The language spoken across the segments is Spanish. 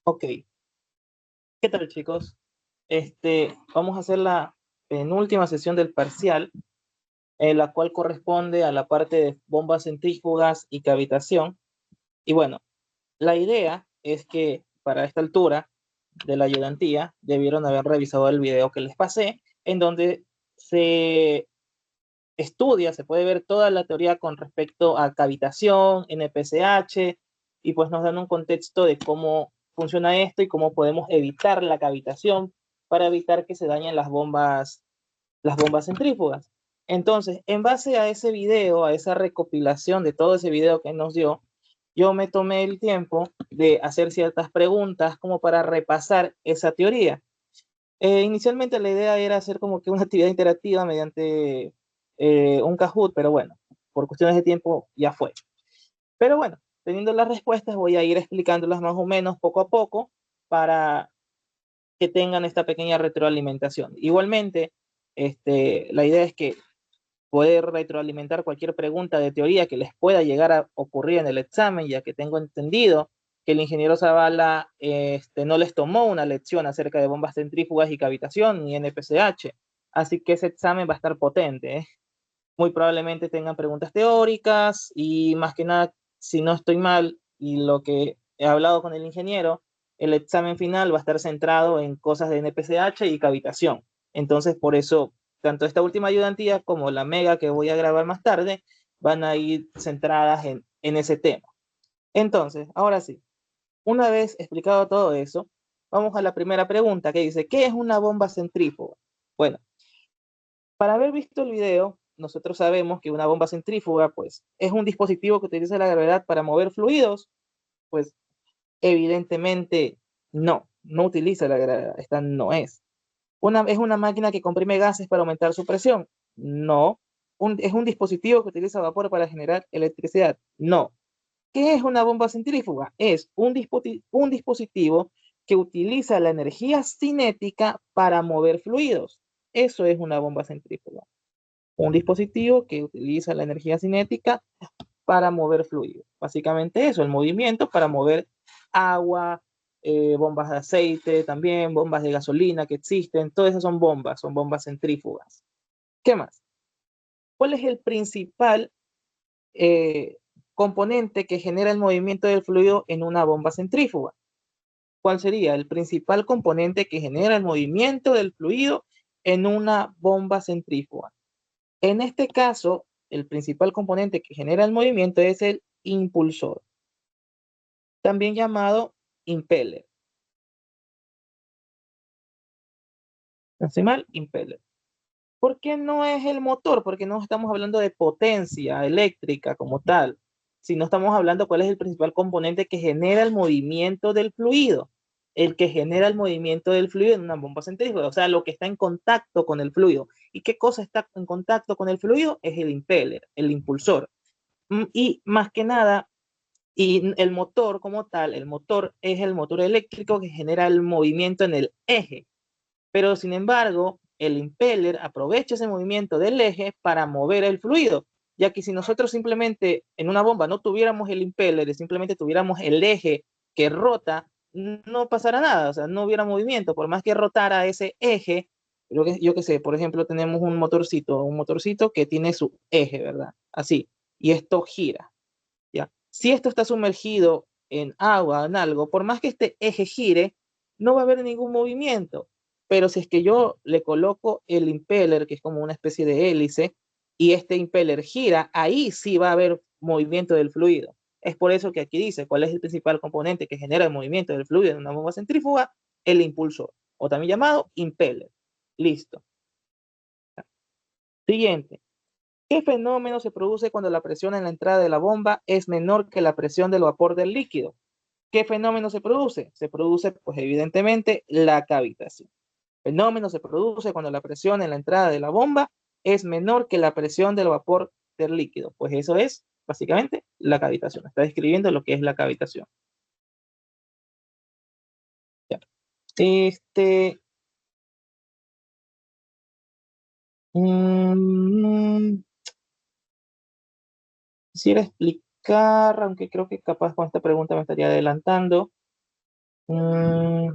Ok, ¿qué tal, chicos? Vamos a hacer la penúltima sesión del parcial, la cual corresponde a la parte de bombas centrífugas y cavitación. Y bueno, la idea es que para esta altura de la ayudantía debieron haber revisado el video que les pasé, en donde se estudia, se puede ver toda la teoría con respecto a cavitación, NPCH, y pues nos dan un contexto de cómo funciona esto y cómo podemos evitar la cavitación para evitar que se dañen las bombas centrífugas. Entonces, en base a ese video, a esa recopilación de todo ese video que nos dio, yo me tomé el tiempo de hacer ciertas preguntas como para repasar esa teoría. Inicialmente la idea era hacer como que una actividad interactiva mediante un Kahoot, pero bueno, por cuestiones de tiempo ya fue. Pero bueno, teniendo las respuestas voy a ir explicándolas más o menos poco a poco para que tengan esta pequeña retroalimentación. Igualmente, la idea es que poder retroalimentar cualquier pregunta de teoría que les pueda llegar a ocurrir en el examen, ya que tengo entendido que el ingeniero Zavala no les tomó una lección acerca de bombas centrífugas y cavitación ni NPCH, así que ese examen va a estar potente, ¿eh? Muy probablemente tengan preguntas teóricas y más que nada, si no estoy mal y lo que he hablado con el ingeniero, el examen final va a estar centrado en cosas de NPCH y cavitación. Entonces, por eso, tanto esta última ayudantía como la mega que voy a grabar más tarde van a ir centradas en ese tema. Entonces, ahora sí, una vez explicado todo eso, vamos a la primera pregunta que dice, ¿qué es una bomba centrífuga? Bueno, para haber visto el video, nosotros sabemos que una bomba centrífuga, pues, es un dispositivo que utiliza la gravedad para mover fluidos. Pues, evidentemente, no utiliza la gravedad. Esta no es. Es una máquina que comprime gases para aumentar su presión. No. Es un dispositivo que utiliza vapor para generar electricidad. No. ¿Qué es una bomba centrífuga? Es un dispositivo que utiliza la energía cinética para mover fluidos. Eso es una bomba centrífuga, un dispositivo que utiliza la energía cinética para mover fluidos. Básicamente eso, el movimiento para mover agua, bombas de aceite también, bombas de gasolina que existen, todas esas son bombas centrífugas. ¿Qué más? ¿Cuál es el principal eh, componente que genera el movimiento del fluido en una bomba centrífuga? ¿Cuál sería el principal componente que genera el movimiento del fluido en una bomba centrífuga? En este caso, el principal componente que genera el movimiento es el impulsor, también llamado impeller. ¿No estoy mal? Impeller. ¿Por qué no es el motor? Porque no estamos hablando de potencia eléctrica como tal, sino estamos hablando cuál es el principal componente que genera el movimiento del fluido. El que genera el movimiento del fluido en una bomba centrífuga, o sea, lo que está en contacto con el fluido. ¿Y qué cosa está en contacto con el fluido? Es el impeller, el impulsor. Y más que nada, y el motor como tal, el motor es el motor eléctrico que genera el movimiento en el eje. Pero sin embargo, el impeller aprovecha ese movimiento del eje para mover el fluido, ya que si nosotros simplemente en una bomba no tuviéramos el impeller y simplemente tuviéramos el eje que rota, no pasará nada, o sea, no hubiera movimiento, por más que rotara ese eje, yo que sé, por ejemplo, tenemos un motorcito que tiene su eje, ¿verdad? Así, y esto gira. ¿Ya? Si esto está sumergido en agua, en algo, por más que este eje gire, no va a haber ningún movimiento. Pero si es que yo le coloco el impeller, que es como una especie de hélice, y este impeller gira, ahí sí va a haber movimiento del fluido. Es por eso que aquí dice cuál es el principal componente que genera el movimiento del fluido en una bomba centrífuga, el impulsor, o también llamado impeller. Listo. Siguiente. ¿Qué fenómeno se produce cuando la presión en la entrada de la bomba es menor que la presión del vapor del líquido? ¿Qué fenómeno se produce? Se produce, pues evidentemente, la cavitación. El fenómeno se produce cuando la presión en la entrada de la bomba es menor que la presión del vapor del líquido. Pues eso es, básicamente, la cavitación. Está describiendo lo que es la cavitación. Ya. Este, mmm, quisiera explicar. explicar, aunque creo que capaz con esta pregunta me estaría adelantando. Mm,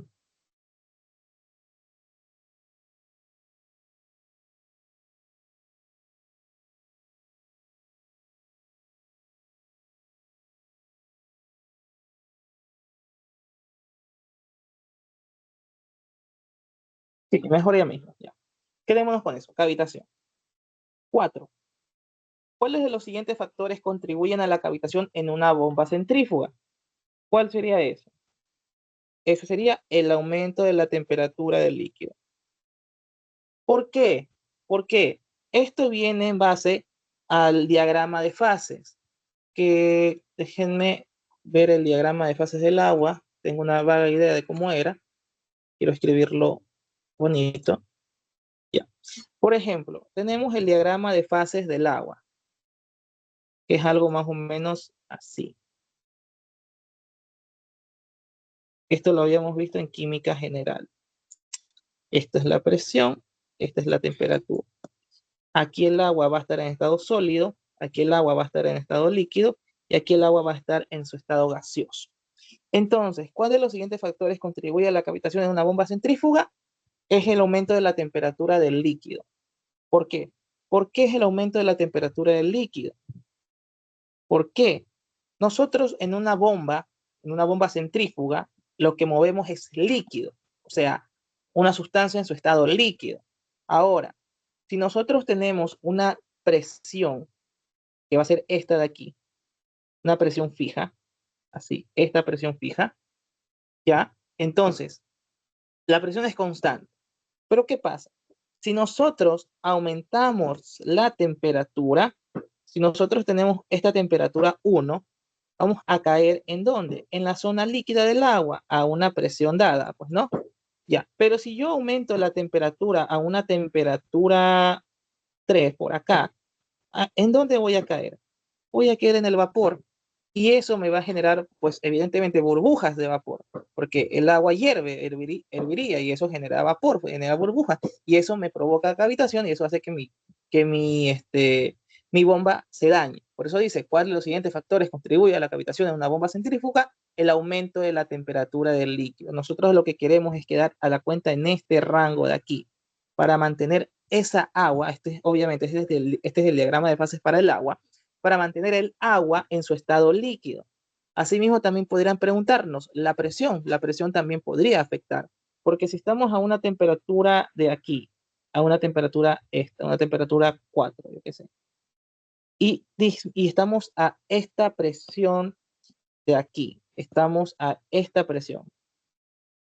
sí, mejor ya mismo. Ya. Quedémonos con eso, cavitación. 4. ¿Cuáles de los siguientes factores contribuyen a la cavitación en una bomba centrífuga? ¿Cuál sería eso? Ese sería el aumento de la temperatura del líquido. ¿Por qué? Porque esto viene en base al diagrama de fases, que déjenme ver el diagrama de fases del agua. Tengo una vaga idea de cómo era. Quiero escribirlo bonito. Ya. Por ejemplo, tenemos el diagrama de fases del agua, que es algo más o menos así. Esto lo habíamos visto en química general. Esta es la presión, esta es la temperatura. Aquí el agua va a estar en estado sólido, aquí el agua va a estar en estado líquido y aquí el agua va a estar en su estado gaseoso. Entonces, ¿cuál de los siguientes factores contribuye a la cavitación de una bomba centrífuga? Es el aumento de la temperatura del líquido. ¿Por qué? ¿Por qué es el aumento de la temperatura del líquido? ¿Por qué? Nosotros en una bomba centrífuga, lo que movemos es líquido, o sea, una sustancia en su estado líquido. Ahora, si nosotros tenemos una presión, que va a ser esta de aquí, una presión fija, así, esta presión fija, ¿ya? Entonces, la presión es constante. Pero ¿qué pasa? Si nosotros aumentamos la temperatura, si nosotros tenemos esta temperatura 1, vamos a caer ¿en dónde? En la zona líquida del agua, a una presión dada, pues no. Ya, pero si yo aumento la temperatura a una temperatura 3 por acá, ¿en dónde voy a caer? Voy a caer en el vapor y eso me va a generar, pues evidentemente, burbujas de vapor, porque el agua hierve, herviría y eso genera vapor, genera burbujas y eso me provoca cavitación y eso hace que mi bomba se dañe. Por eso dice, ¿cuál de los siguientes factores contribuye a la cavitación en una bomba centrífuga? El aumento de la temperatura del líquido. Nosotros lo que queremos es quedar a la cuenta en este rango de aquí para mantener esa agua, obviamente este es el diagrama de fases para el agua, para mantener el agua en su estado líquido. Asimismo, también podrían preguntarnos la presión también podría afectar, porque si estamos a una temperatura de aquí, a una temperatura esta, una temperatura 4, yo qué sé, y estamos a esta presión de aquí, estamos a esta presión.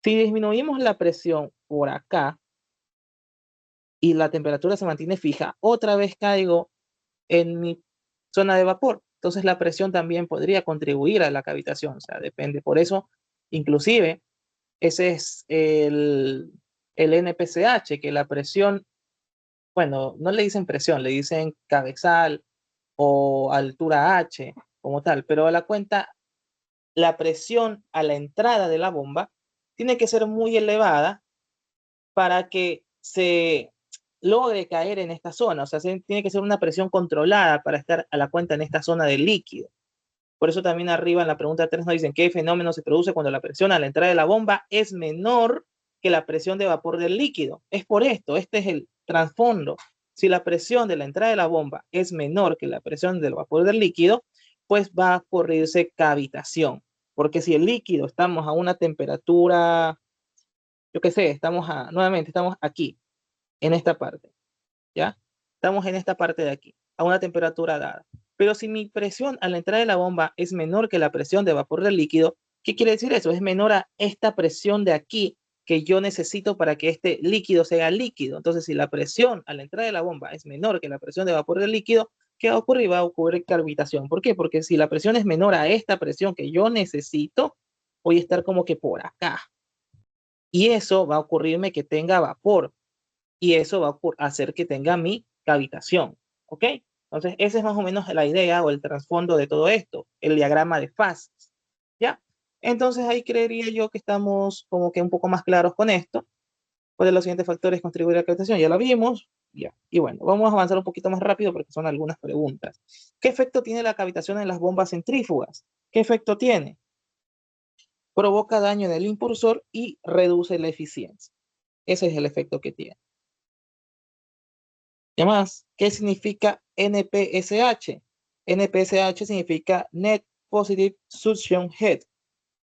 Si disminuimos la presión por acá y la temperatura se mantiene fija, otra vez caigo en mi zona de vapor. Entonces la presión también podría contribuir a la cavitación, o sea, depende. Por eso, inclusive, ese es el NPCH, que la presión, bueno, no le dicen presión, le dicen cabezal o altura H como tal, pero a la cuenta, la presión a la entrada de la bomba tiene que ser muy elevada para que se logre caer en esta zona. O sea, tiene que ser una presión controlada para estar a la cuenta en esta zona del líquido. Por eso también arriba en la pregunta 3 nos dicen qué fenómeno se produce cuando la presión a la entrada de la bomba es menor que la presión de vapor del líquido. Es por esto, este es el trasfondo. Si la presión de la entrada de la bomba es menor que la presión del vapor del líquido, pues va a ocurrirse cavitación. Porque si el líquido estamos a una temperatura, yo qué sé, nuevamente estamos aquí, en esta parte, ¿ya? Estamos en esta parte de aquí, a una temperatura dada. Pero si mi presión a la entrada de la bomba es menor que la presión de vapor del líquido, ¿qué quiere decir eso? Es menor a esta presión de aquí que yo necesito para que este líquido sea líquido. Entonces, si la presión a la entrada de la bomba es menor que la presión de vapor del líquido, ¿qué va a ocurrir? Va a ocurrir cavitación. ¿Por qué? Porque si la presión es menor a esta presión que yo necesito, voy a estar como que por acá. Y eso va a ocurrirme que tenga vapor y eso va a hacer que tenga mi cavitación, ¿ok? Entonces, esa es más o menos la idea o el trasfondo de todo esto, el diagrama de fases, ¿ya? Entonces, ahí creería yo que estamos como que un poco más claros con esto. ¿Cuáles de los siguientes factores contribuyen a la cavitación? Ya lo vimos. Ya. Y bueno, vamos a avanzar un poquito más rápido porque son algunas preguntas. ¿Qué efecto tiene la cavitación en las bombas centrífugas? ¿Qué efecto tiene? Provoca daño en el impulsor y reduce la eficiencia. Ese es el efecto que tiene. ¿Qué más? ¿Qué significa NPSH? NPSH significa Net Positive Suction Head,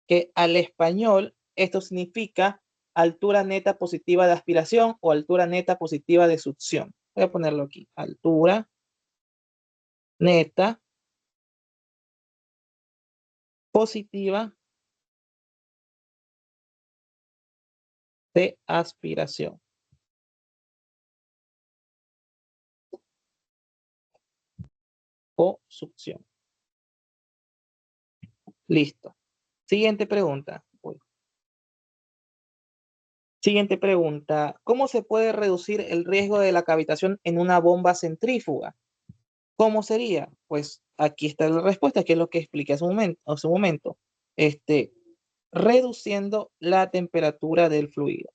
que al español esto significa altura neta positiva de aspiración o altura neta positiva de succión. Voy a ponerlo aquí. Altura neta positiva de aspiración o succión. Listo. Siguiente pregunta. Siguiente pregunta. ¿Cómo se puede reducir el riesgo de la cavitación en una bomba centrífuga? ¿Cómo sería? Pues aquí está la respuesta, que es lo que expliqué hace un momento. Reduciendo la temperatura del fluido.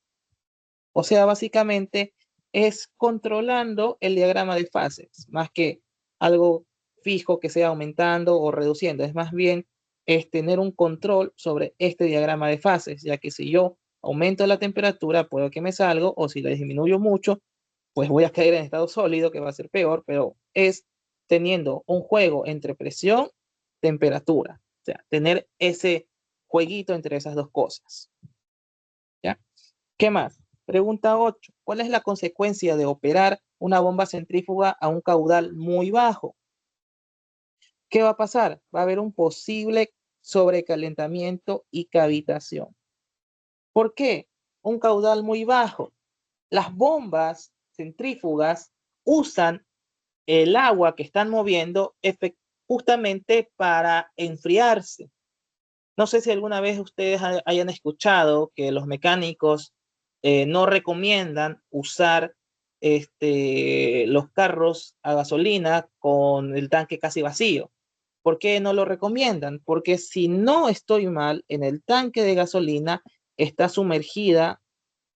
O sea, básicamente es controlando el diagrama de fases, más que algo fijo que sea aumentando o reduciendo. Es más bien tener un control sobre este diagrama de fases, ya que si yo aumento la temperatura, puedo que me salga, o si la disminuyo mucho, pues voy a caer en estado sólido, que va a ser peor, pero es teniendo un juego entre presión, temperatura. O sea, tener ese jueguito entre esas dos cosas. ¿Ya? ¿Qué más? Pregunta 8. ¿Cuál es la consecuencia de operar una bomba centrífuga a un caudal muy bajo? ¿Qué va a pasar? Va a haber un posible sobrecalentamiento y cavitación. ¿Por qué? Un caudal muy bajo. Las bombas centrífugas usan el agua que están moviendo justamente para enfriarse. No sé si alguna vez ustedes hayan escuchado que los mecánicos no recomiendan usar los carros a gasolina con el tanque casi vacío. ¿Por qué no lo recomiendan? Porque si no estoy mal, en el tanque de gasolina está sumergida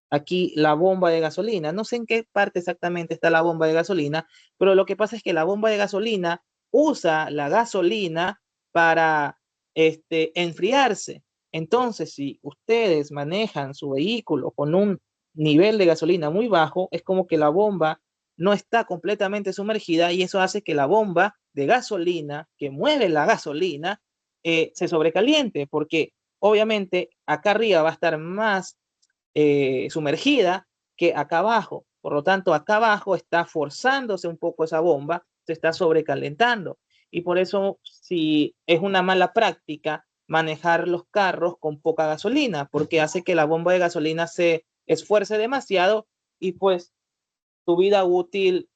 aquí la bomba de gasolina. No sé en qué parte exactamente está la bomba de gasolina, pero lo que pasa es que la bomba de gasolina usa la gasolina para enfriarse. Entonces, si ustedes manejan su vehículo con un nivel de gasolina muy bajo, es como que la bomba no está completamente sumergida y eso hace que la bomba de gasolina que mueve la gasolina se sobrecaliente, porque obviamente acá arriba va a estar más sumergida que acá abajo. Por lo tanto, acá abajo está forzándose un poco esa bomba, se está sobrecalentando. Y por eso, si es una mala práctica manejar los carros con poca gasolina, porque hace que la bomba de gasolina se esfuerce demasiado y pues su vida útil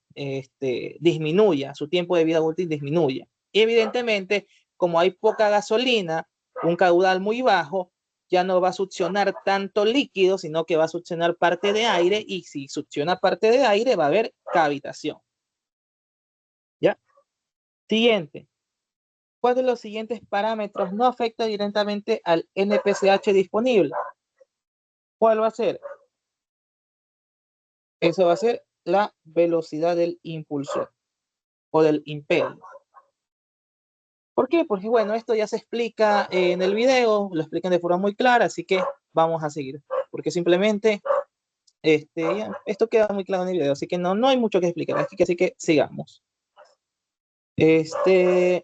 disminuya, su tiempo de vida útil disminuya. Y evidentemente, como hay poca gasolina, un caudal muy bajo, ya no va a succionar tanto líquido, sino que va a succionar parte de aire, y si succiona parte de aire va a haber cavitación. ¿Ya? Siguiente. ¿Cuál de los siguientes parámetros no afecta directamente al NPCH disponible? ¿Cuál va a ser? Eso va a ser la velocidad del impulsor o del impel. ¿Por qué? Porque bueno, esto ya se explica en el video, lo explican de forma muy clara, así que vamos a seguir. Porque simplemente esto queda muy claro en el video, así que no hay mucho que explicar, así que sigamos. ¿Qué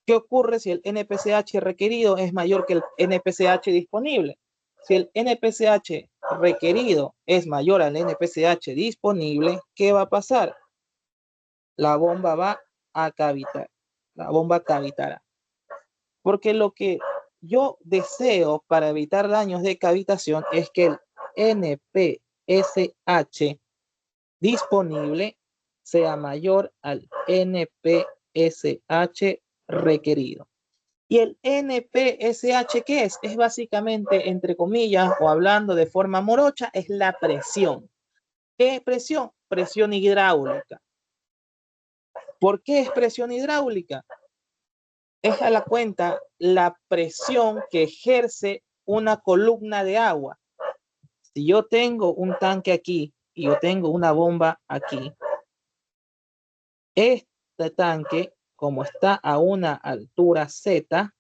ocurre si el NPCH requerido es mayor que el NPCH disponible? Si el NPCH requerido es mayor al NPCH disponible, ¿qué va a pasar? La bomba va a cavitar. La bomba cavitará. Porque lo que yo deseo para evitar daños de cavitación es que el NPSH disponible sea mayor al NPSH requerido. ¿Y el NPSH qué es? Es básicamente, entre comillas, o hablando de forma morocha, es la presión. ¿Qué presión? Presión hidráulica. ¿Por qué es presión hidráulica? Es a la cuenta la presión que ejerce una columna de agua. Si yo tengo un tanque aquí y yo tengo una bomba aquí, Este tanque, como está a una altura Z,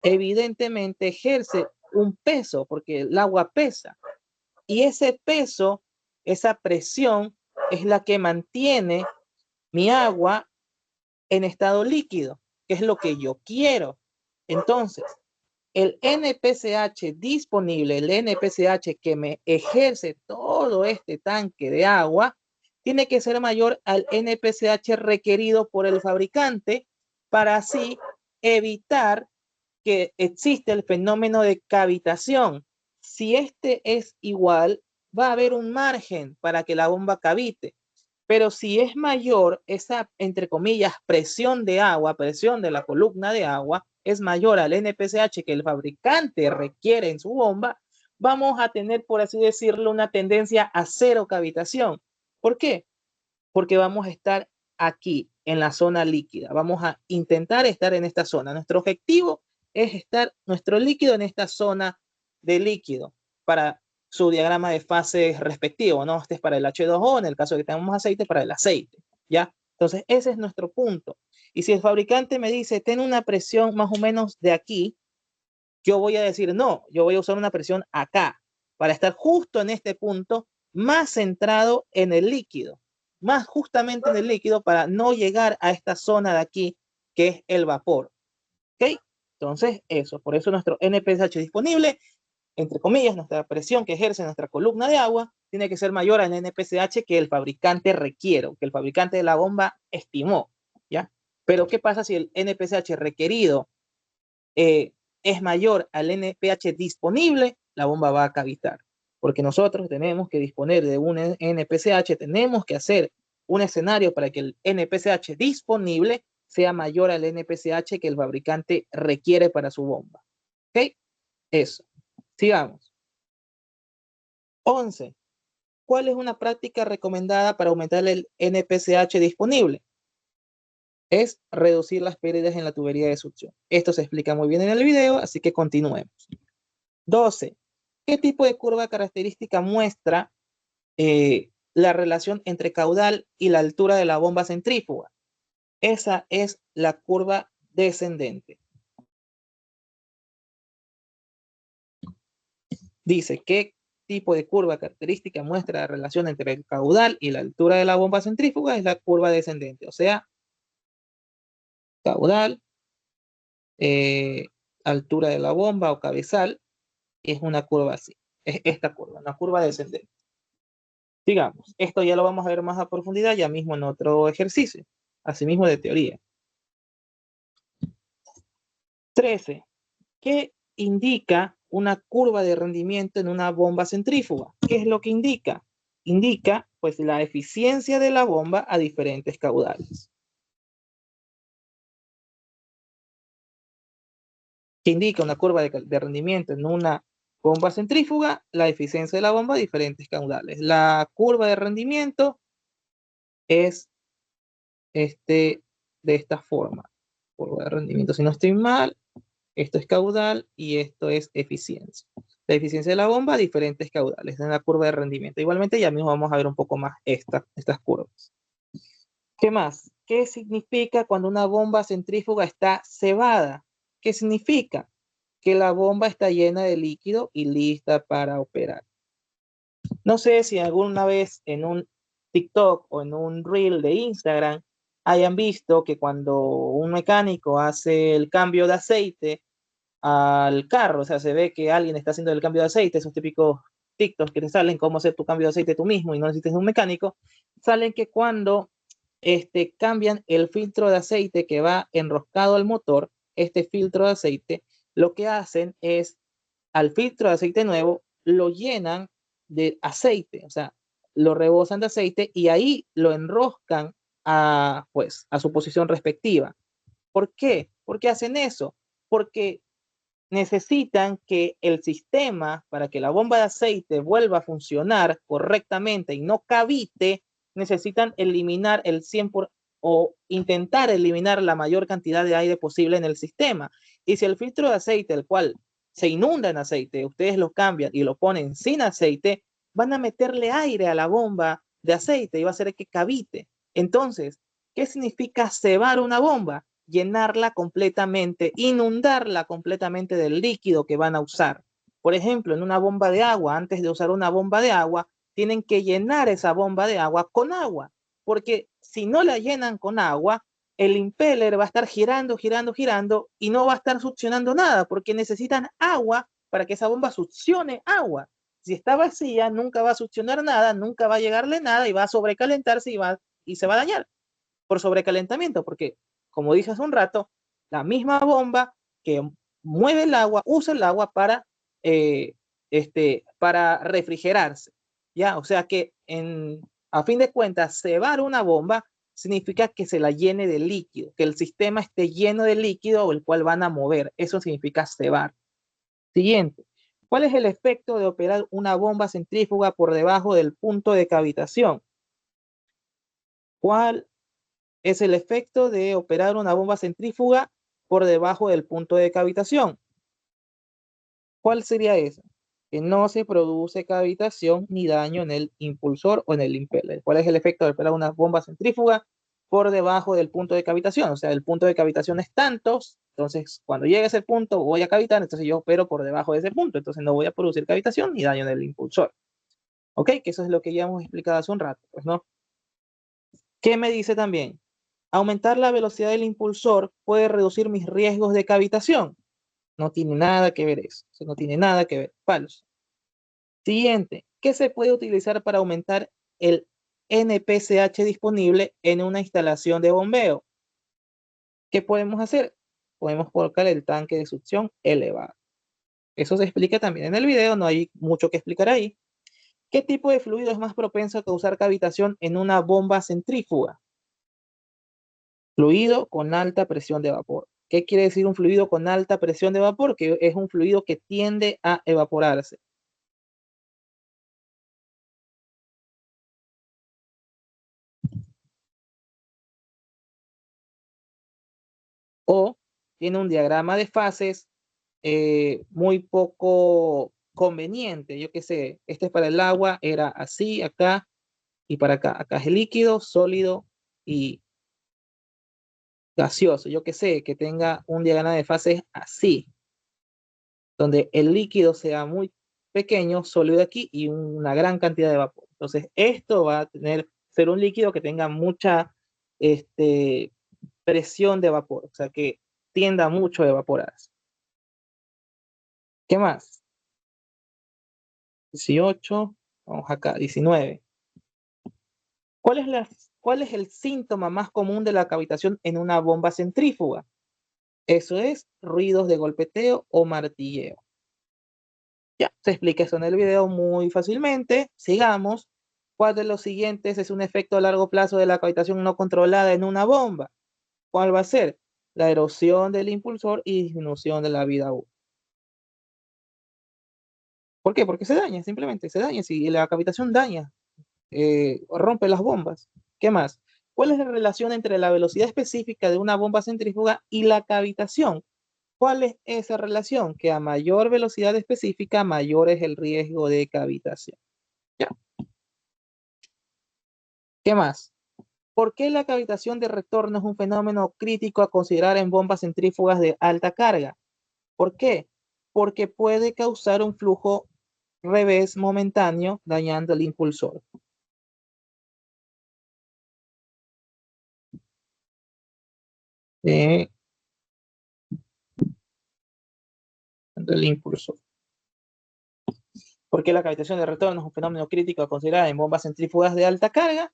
evidentemente ejerce un peso, porque el agua pesa. Y ese peso, esa presión, es la que mantiene mi agua en estado líquido, que es lo que yo quiero. Entonces, el NPCH disponible, el NPCH que me ejerce todo este tanque de agua, tiene que ser mayor al NPCH requerido por el fabricante para así evitar que existe el fenómeno de cavitación. Si este es igual, va a haber un margen para que la bomba cavite. Pero si es mayor, esa, entre comillas, presión de agua, presión de la columna de agua, es mayor al NPCH que el fabricante requiere en su bomba, vamos a tener, por así decirlo, una tendencia a cero cavitación. ¿Por qué? Porque vamos a estar aquí, en la zona líquida. Vamos a intentar estar en esta zona. Nuestro objetivo es estar nuestro líquido en esta zona de líquido para su diagrama de fases respectivo, ¿no? Este es para el H2O, en el caso de que tengamos aceite, para el aceite, ¿ya? Entonces, ese es nuestro punto. Y si el fabricante me dice, ten una presión más o menos de aquí, yo voy a decir, no, yo voy a usar una presión acá, para estar justo en este punto, más centrado en el líquido, más justamente en el líquido, para no llegar a esta zona de aquí, que es el vapor. ¿Ok? Entonces, eso, por eso nuestro NPSH disponible, entre comillas, nuestra presión que ejerce nuestra columna de agua, tiene que ser mayor al NPCH que el fabricante requiere, que el fabricante de la bomba estimó, ¿ya? Pero, ¿qué pasa si el NPCH requerido es mayor al NPH disponible? La bomba va a cavitar, porque nosotros tenemos que disponer de un NPCH, tenemos que hacer un escenario para que el NPCH disponible sea mayor al NPCH que el fabricante requiere para su bomba. ¿Ok? Eso. Sigamos. 11. ¿Cuál es una práctica recomendada para aumentar el NPCH disponible? Es reducir las pérdidas en la tubería de succión. Esto se explica muy bien en el video, así que continuemos. 12. ¿Qué tipo de curva característica muestra la relación entre caudal y la altura de la bomba centrífuga? Esa es la curva descendente. Dice, ¿qué tipo de curva característica muestra la relación entre el caudal y la altura de la bomba centrífuga? Es la curva descendente, o sea, caudal, altura de la bomba o cabezal, es una curva así, es esta curva, una curva descendente. Digamos, esto ya lo vamos a ver más a profundidad ya mismo en otro ejercicio, asimismo de teoría. 13. ¿Qué indica una curva de rendimiento en una bomba centrífuga? ¿Qué es lo que indica? Indica, pues, la eficiencia de la bomba a diferentes caudales. ¿Qué indica una curva de rendimiento en una bomba centrífuga? La eficiencia de la bomba a diferentes caudales. La curva de rendimiento es de esta forma. Curva de rendimiento, si no estoy mal, esto es caudal y esto es eficiencia. La eficiencia de la bomba a diferentes caudales en la curva de rendimiento. Igualmente ya mismo vamos a ver un poco más estas curvas. ¿Qué más? ¿Qué significa cuando una bomba centrífuga está cebada? ¿Qué significa? Que la bomba está llena de líquido y lista para operar. No sé si alguna vez en un TikTok o en un reel de Instagram hayan visto que cuando un mecánico hace el cambio de aceite al carro, o sea, se ve que alguien está haciendo el cambio de aceite, esos típicos TikToks que te salen cómo hacer tu cambio de aceite tú mismo y no necesitas un mecánico, salen que cuando cambian el filtro de aceite que va enroscado al motor, este filtro de aceite, lo que hacen es al filtro de aceite nuevo, lo llenan de aceite, o sea, lo rebosan de aceite y ahí lo enroscan pues, a su posición respectiva. ¿Por qué? ¿Por qué hacen eso? Porque necesitan que el sistema, para que la bomba de aceite vuelva a funcionar correctamente y no cavite, necesitan eliminar el 100% o intentar eliminar la mayor cantidad de aire posible en el sistema. Y si el filtro de aceite, el cual se inunda en aceite, ustedes lo cambian y lo ponen sin aceite, van a meterle aire a la bomba de aceite y va a hacer que cavite. Entonces, ¿qué significa cebar una bomba? Llenarla completamente, inundarla completamente del líquido que van a usar. Por ejemplo, en una bomba de agua, antes de usar una bomba de agua, tienen que llenar esa bomba de agua con agua, porque si no la llenan con agua, el impeller va a estar girando, girando, girando y no va a estar succionando nada, porque necesitan agua para que esa bomba succione agua. Si está vacía, nunca va a succionar nada, nunca va a llegarle nada y va a sobrecalentarse y se va a dañar por sobrecalentamiento, porque como dije hace un rato, la misma bomba que mueve el agua, usa el agua eh, para refrigerarse. ¿Ya? O sea que a fin de cuentas, cebar una bomba significa que se la llene de líquido, que el sistema esté lleno de líquido el cual van a mover. Eso significa cebar. Siguiente. ¿Cuál es el efecto de operar una bomba centrífuga por debajo del punto de cavitación? ¿Cuál es el efecto de operar una bomba centrífuga por debajo del punto de cavitación? ¿Cuál sería eso? Que no se produce cavitación ni daño en el impulsor o en el impeller. ¿Cuál es el efecto de operar una bomba centrífuga por debajo del punto de cavitación? O sea, el punto de cavitación es tantos, entonces cuando llegue a ese punto voy a cavitar, entonces yo opero por debajo de ese punto, entonces no voy a producir cavitación ni daño en el impulsor. ¿Ok? Que eso es lo que ya hemos explicado hace un rato, pues, ¿no? ¿Qué me dice también? Aumentar la velocidad del impulsor puede reducir mis riesgos de cavitación. No tiene nada que ver eso. Eso no tiene nada que ver. Falso. Siguiente. ¿Qué se puede utilizar para aumentar el NPCH disponible en una instalación de bombeo? ¿Qué podemos hacer? Podemos colocar el tanque de succión elevado. Eso se explica también en el video, no hay mucho que explicar ahí. ¿Qué tipo de fluido es más propenso a causar cavitación en una bomba centrífuga? Fluido con alta presión de vapor. ¿Qué quiere decir un fluido con alta presión de vapor? Que es un fluido que tiende a evaporarse. O tiene un diagrama de fases muy poco conveniente. Yo qué sé, este es para el agua, era así, acá y para acá. Acá es el líquido, sólido y gaseoso. Yo qué sé, que tenga un diagrama de fases así, donde el líquido sea muy pequeño, sólido aquí y una gran cantidad de vapor. Entonces, esto va a ser un líquido que tenga mucha presión de vapor, o sea, que tienda mucho a evaporarse. ¿Qué más? 18, vamos acá, 19. ¿Cuál es, ¿Cuál es el síntoma más común de la cavitación en una bomba centrífuga? Eso es ruidos de golpeteo o martilleo. Ya, se explica eso en el video muy fácilmente. Sigamos. ¿Cuál de los siguientes es un efecto a largo plazo de la cavitación no controlada en una bomba? ¿Cuál va a ser? La erosión del impulsor y disminución de la vida útil. ¿Por qué? Porque se daña, simplemente se daña. Si la cavitación daña, rompe las bombas. ¿Qué más? ¿Cuál es la relación entre la velocidad específica de una bomba centrífuga y la cavitación? ¿Cuál es esa relación? Que a mayor velocidad específica, mayor es el riesgo de cavitación. ¿Ya? ¿Qué más? ¿Por qué la cavitación de retorno es un fenómeno crítico a considerar en bombas centrífugas de alta carga? ¿Por qué? Porque puede causar un flujo revés momentáneo dañando el impulsor. El impulsor. ¿Por qué la cavitación de retorno es un fenómeno crítico a considerar en bombas centrífugas de alta carga?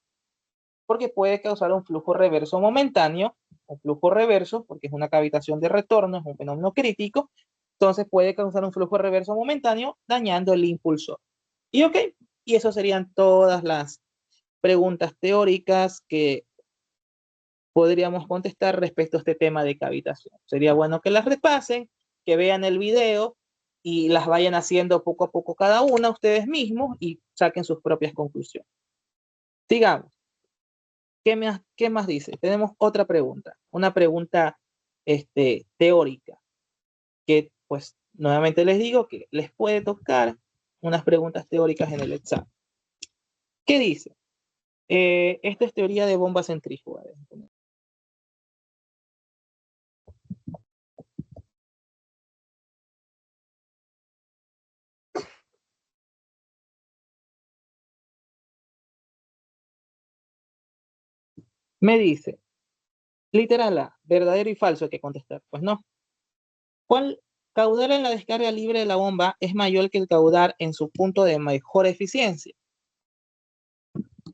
Porque puede causar un flujo reverso momentáneo, un flujo reverso, porque es una cavitación de retorno, es un fenómeno crítico, entonces puede causar un flujo reverso momentáneo dañando el impulsor. Y ok, y eso serían todas las preguntas teóricas que podríamos contestar respecto a este tema de cavitación. Sería bueno que las repasen, que vean el video y las vayan haciendo poco a poco cada una ustedes mismos y saquen sus propias conclusiones. Sigamos. Qué más dice? Tenemos otra pregunta, una pregunta teórica, que pues nuevamente les digo que les puede tocar unas preguntas teóricas en el examen. ¿Qué dice? Esta es teoría de bomba centrífuga. Me dice, literal A, verdadero y falso, hay que contestar. Pues no. ¿Cuál caudal en la descarga libre de la bomba es mayor que el caudal en su punto de mejor eficiencia?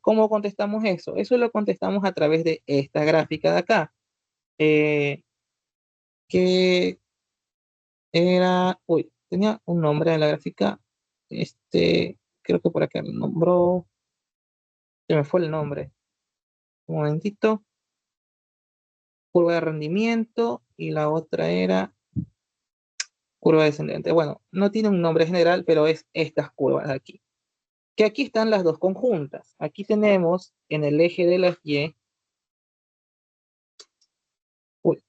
¿Cómo contestamos eso? Eso lo contestamos a través de esta gráfica de acá. Que era, uy, tenía un nombre en la gráfica. Creo que por acá me nombró, se me fue el nombre. Un momentito. Curva de rendimiento y la otra era curva descendente. Bueno, no tiene un nombre general, pero es estas curvas de aquí. Que aquí están las dos conjuntas. Aquí tenemos en el eje de las Y, uy,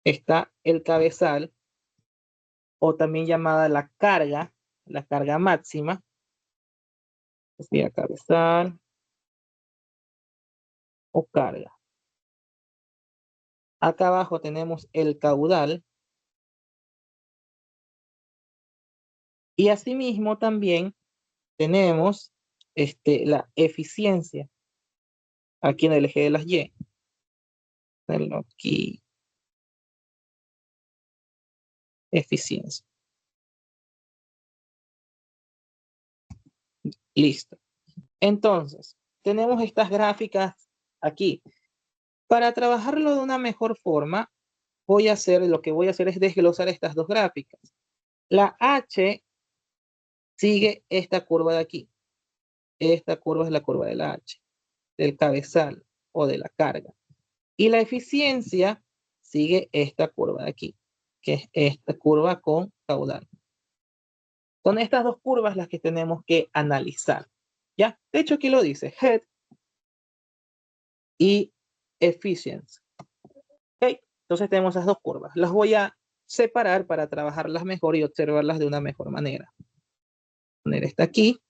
está el cabezal, o también llamada la carga máxima. Sería cabezal o carga. Acá abajo tenemos el caudal. Y asimismo también tenemos la eficiencia aquí en el eje de las Y. Aquí, eficiencia. Listo. Entonces, tenemos estas gráficas aquí. Para trabajarlo de una mejor forma, lo que voy a hacer es desglosar estas dos gráficas. La H sigue esta curva de aquí. Esta curva es la curva de la H, del cabezal o de la carga. Y la eficiencia sigue esta curva de aquí, que es esta curva con caudal. Son estas dos curvas las que tenemos que analizar. ¿Ya? De hecho, aquí lo dice, head y efficiency. ¿Okay? Entonces tenemos esas dos curvas. Las voy a separar para trabajarlas mejor y observarlas de una mejor manera. Poner esta aquí.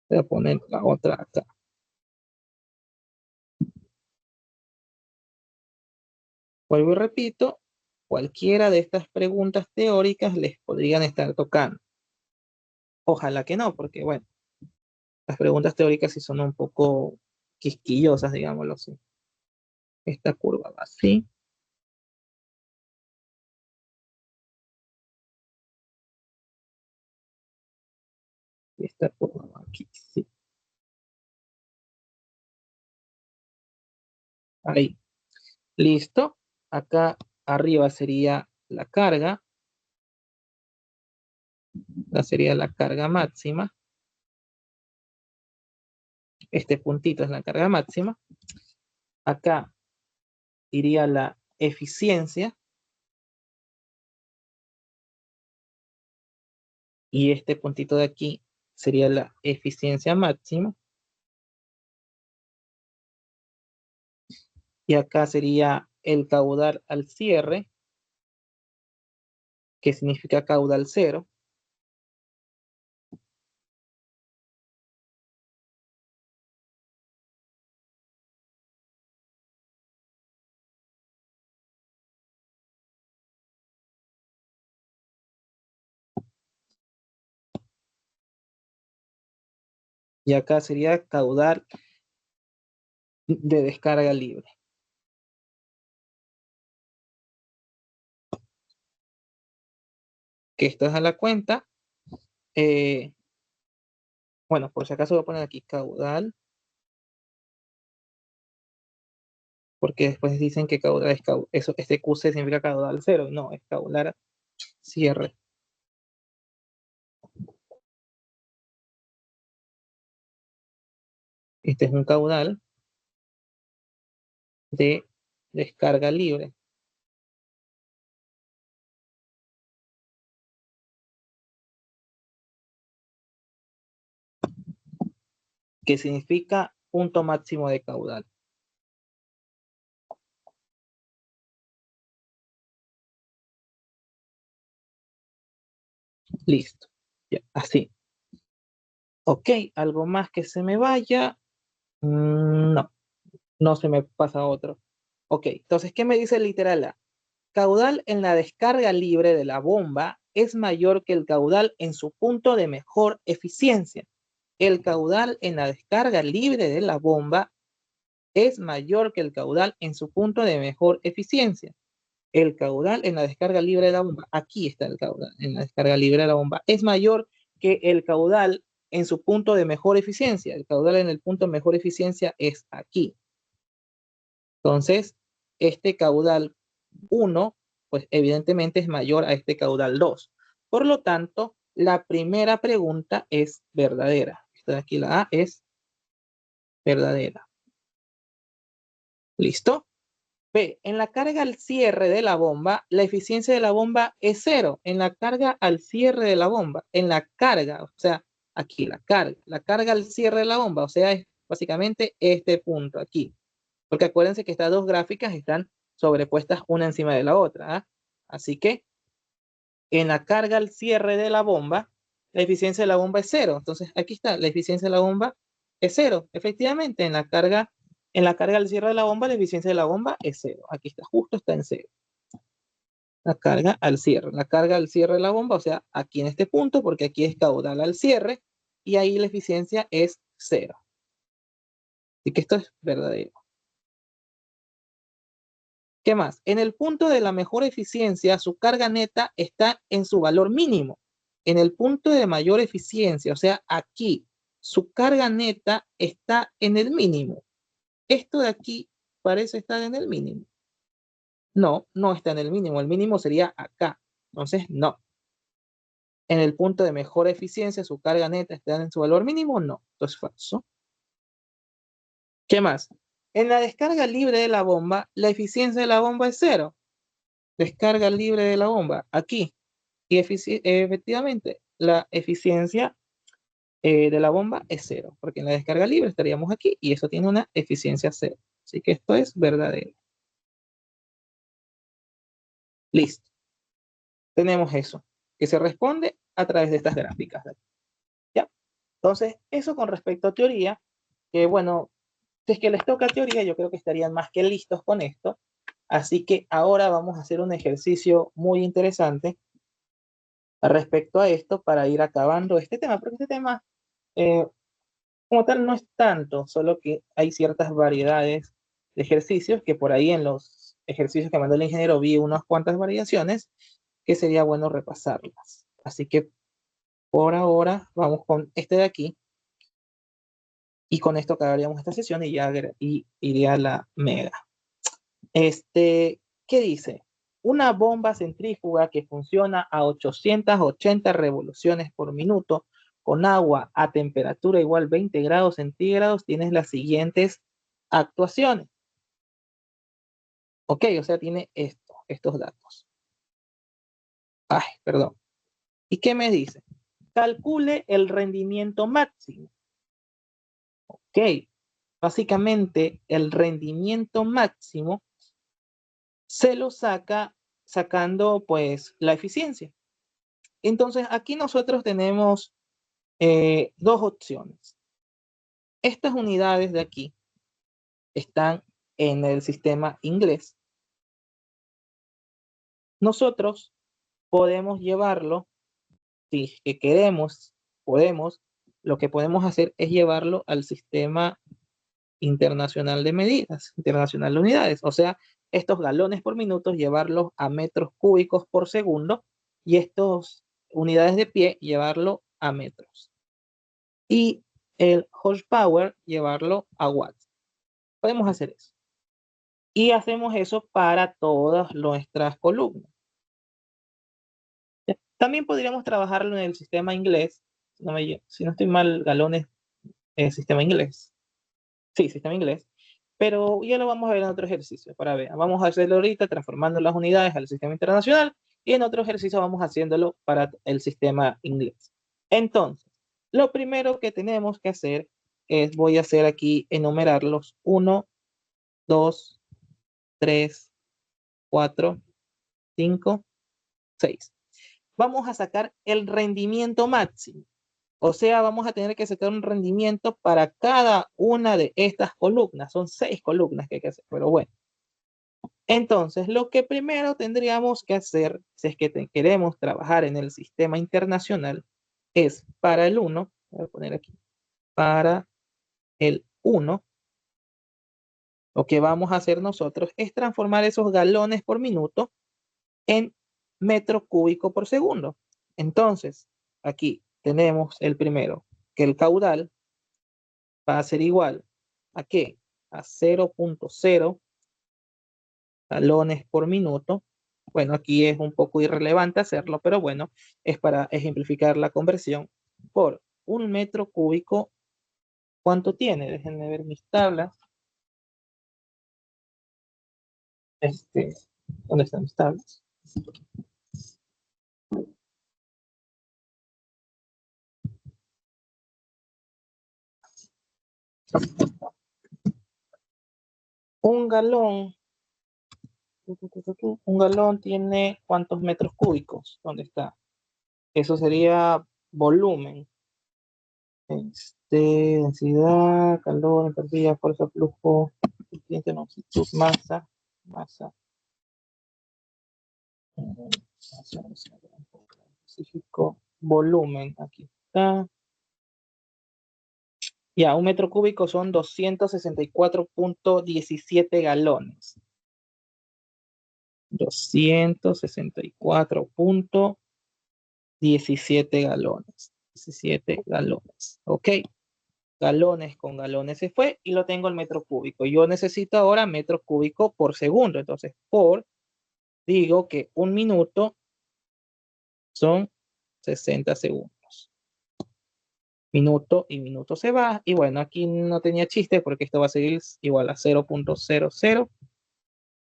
Voy a poner la otra acá. Vuelvo y repito, cualquiera de estas preguntas teóricas les podrían estar tocando. Ojalá que no, porque bueno, las preguntas teóricas sí son un poco quisquillosas, digámoslo así. Esta curva va así. Y esta curva va aquí, sí. Ahí. Listo. Acá arriba sería la carga. Sería la carga máxima. Este puntito es la carga máxima. Acá iría la eficiencia. Y este puntito de aquí sería la eficiencia máxima. Y acá sería el caudal al cierre, que significa caudal cero. Y acá sería caudal de descarga libre. Que esto es a la cuenta. Bueno, por si acaso voy a poner aquí caudal. Porque después dicen que caudal es eso, este QC significa caudal cero. No, es caudal cierre. Este es un caudal de descarga libre. Que significa punto máximo de caudal. Listo. Ya, así. Ok, ¿algo más que se me vaya? No, no se me pasa otro. Ok, entonces, ¿qué me dice el literal A? Caudal en la descarga libre de la bomba es mayor que el caudal en su punto de mejor eficiencia. El caudal en la descarga libre de la bomba es mayor que el caudal en su punto de mejor eficiencia. El caudal en la descarga libre de la bomba, aquí está el caudal en la descarga libre de la bomba, es mayor que el caudal en su punto de mejor eficiencia. El caudal en el punto de mejor eficiencia es aquí. Entonces, este caudal 1, pues evidentemente es mayor a este caudal 2. Por lo tanto, la primera pregunta es verdadera. Esta de aquí, la A, es verdadera. ¿Listo? B, en la carga al cierre de la bomba, la eficiencia de la bomba es 0. En la carga al cierre de la bomba, en la carga, o sea, aquí la carga al cierre de la bomba, o sea, es básicamente este punto aquí. Porque acuérdense que estas dos gráficas están sobrepuestas una encima de la otra. ¿Ah? Así que en la carga al cierre de la bomba, la eficiencia de la bomba es 0. Entonces aquí está, la eficiencia de la bomba es 0. Efectivamente, en la carga al cierre de la bomba, la eficiencia de la bomba es 0. Aquí está, justo está en 0. La carga al cierre. La carga al cierre de la bomba, o sea, aquí en este punto, porque aquí es caudal al cierre, y ahí la eficiencia es 0. Así que esto es verdadero. ¿Qué más? En el punto de la mejor eficiencia, su carga neta está en su valor mínimo. En el punto de mayor eficiencia, o sea, aquí, su carga neta está en el mínimo. Esto de aquí parece estar en el mínimo. No, no está en el mínimo. El mínimo sería acá. Entonces, no. En el punto de mejor eficiencia, su carga neta está en su valor mínimo. No, esto es falso. ¿Qué más? En la descarga libre de la bomba, la eficiencia de la bomba es 0. Descarga libre de la bomba, aquí. Y efectivamente, la eficiencia de la bomba es 0, porque en la descarga libre estaríamos aquí y eso tiene una eficiencia 0. Así que esto es verdadero. Listo. Tenemos eso, que se responde a través de estas gráficas. ¿Ya? Entonces, eso con respecto a teoría, que bueno, si es que les toca teoría, yo creo que estarían más que listos con esto. Así que ahora vamos a hacer un ejercicio muy interesante respecto a esto para ir acabando este tema, porque este tema eh, como tal no es tanto, solo que hay ciertas variedades de ejercicios que por ahí en los ejercicios que mandó el ingeniero vi unas cuantas variaciones que sería bueno repasarlas. Así que por ahora vamos con este de aquí y con esto acabaríamos esta sesión y ya iría a la mega. ¿Qué dice? Una bomba centrífuga que funciona a 880 revoluciones por minuto con agua a temperatura igual 20 grados centígrados tiene las siguientes actuaciones. Ok, o sea, tiene estos datos. Ay, perdón. ¿Y qué me dice? Calcule el rendimiento máximo. Ok, básicamente el rendimiento máximo se lo saca sacando pues la eficiencia. Entonces aquí nosotros tenemos dos opciones. Estas unidades de aquí están en el sistema inglés. Nosotros podemos llevarlo, si que queremos, lo que podemos hacer es llevarlo al sistema internacional de medidas, internacional de unidades. O sea, estos galones por minuto llevarlos a metros cúbicos por segundo y estos unidades de pie llevarlo a metros. Y el horsepower llevarlo a watts. Podemos hacer eso. Y hacemos eso para todas nuestras columnas. También podríamos trabajarlo en el sistema inglés. Si no estoy mal, galones, sistema inglés. Sí, sistema inglés. Pero ya lo vamos a ver en otro ejercicio para ver. Vamos a hacerlo ahorita transformando las unidades al sistema internacional y en otro ejercicio vamos haciéndolo para el sistema inglés. Entonces, lo primero que tenemos que hacer es, voy a hacer aquí, enumerarlos. 1, 2, 3, 4, 5, 6. vamos a sacar el rendimiento máximo. O sea, vamos a tener que sacar un rendimiento para cada una de estas columnas. Son 6 columnas que hay que hacer, pero bueno. Entonces, lo que primero tendríamos que hacer, si es que queremos trabajar en el sistema internacional, es para el 1, voy a poner aquí, para el 1, lo que vamos a hacer nosotros es transformar esos galones por minuto en metro cúbico por segundo. Entonces, aquí tenemos el primero, que el caudal va a ser igual a ¿qué? A 0.0 galones por minuto. Bueno, aquí es un poco irrelevante hacerlo, pero bueno, es para ejemplificar la conversión por un metro cúbico. ¿Cuánto tiene? Déjenme ver mis tablas. ¿Dónde están mis tablas? Un galón tiene ¿cuántos metros cúbicos? ¿Dónde está? Eso sería volumen. Densidad, calor, entropía, fuerza, flujo, longitud, masa, específico, volumen, aquí está. Ya, un metro cúbico son 264.17 galones. 264.17 galones. 17 galones. Ok. Galones con galones se fue y lo tengo el metro cúbico. Yo necesito ahora metro cúbico por segundo. Entonces, digo que un minuto son 60 segundos. Minuto y minuto se va. Y bueno, aquí no tenía chiste porque esto va a seguir igual a 0.00